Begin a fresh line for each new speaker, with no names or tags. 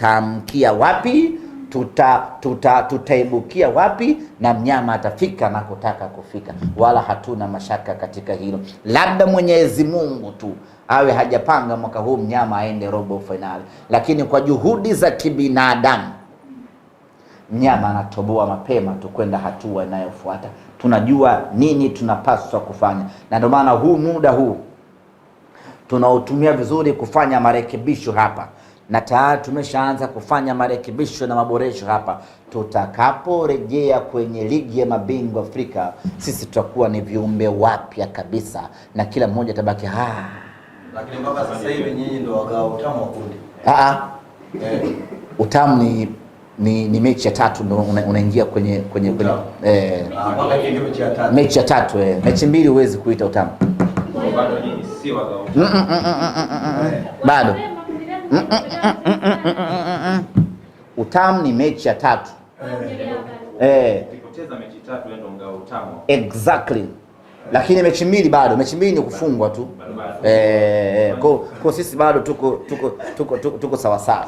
Tutaamkia wapi, tutaibukia wapi, na mnyama atafika anakotaka kufika, wala hatuna mashaka katika hilo. Labda Mwenyezi Mungu tu awe hajapanga mwaka huu mnyama aende robo finali, lakini kwa juhudi za kibinadamu mnyama anatoboa mapema tu kwenda hatua inayofuata. Tunajua nini tunapaswa kufanya, na ndio maana muda huu tunautumia vizuri kufanya marekebisho hapa, na tayari tumeshaanza kufanya marekebisho na maboresho hapa. Tutakaporejea kwenye ligi ya mabingwa Afrika, sisi tutakuwa ni viumbe wapya kabisa, na kila mmoja tabaki
Lakini mpaka sasa hivi nyinyi ndio wagao utamu wa kundi.
Utamu ni mechi ya tatu ndio unaingia kwenye mechi ya tatu. Mechi mbili huwezi kuita utamu.
Bado nyinyi si wagao.
Bado. Utamu ni mechi ya tatu.
Ukipoteza mechi tatu ndio ngao utamu.
Exactly. Lakini mechi mbili bado, mechi mbili ni kufungwa tu. Kwa sisi bado tuko sawa sawa.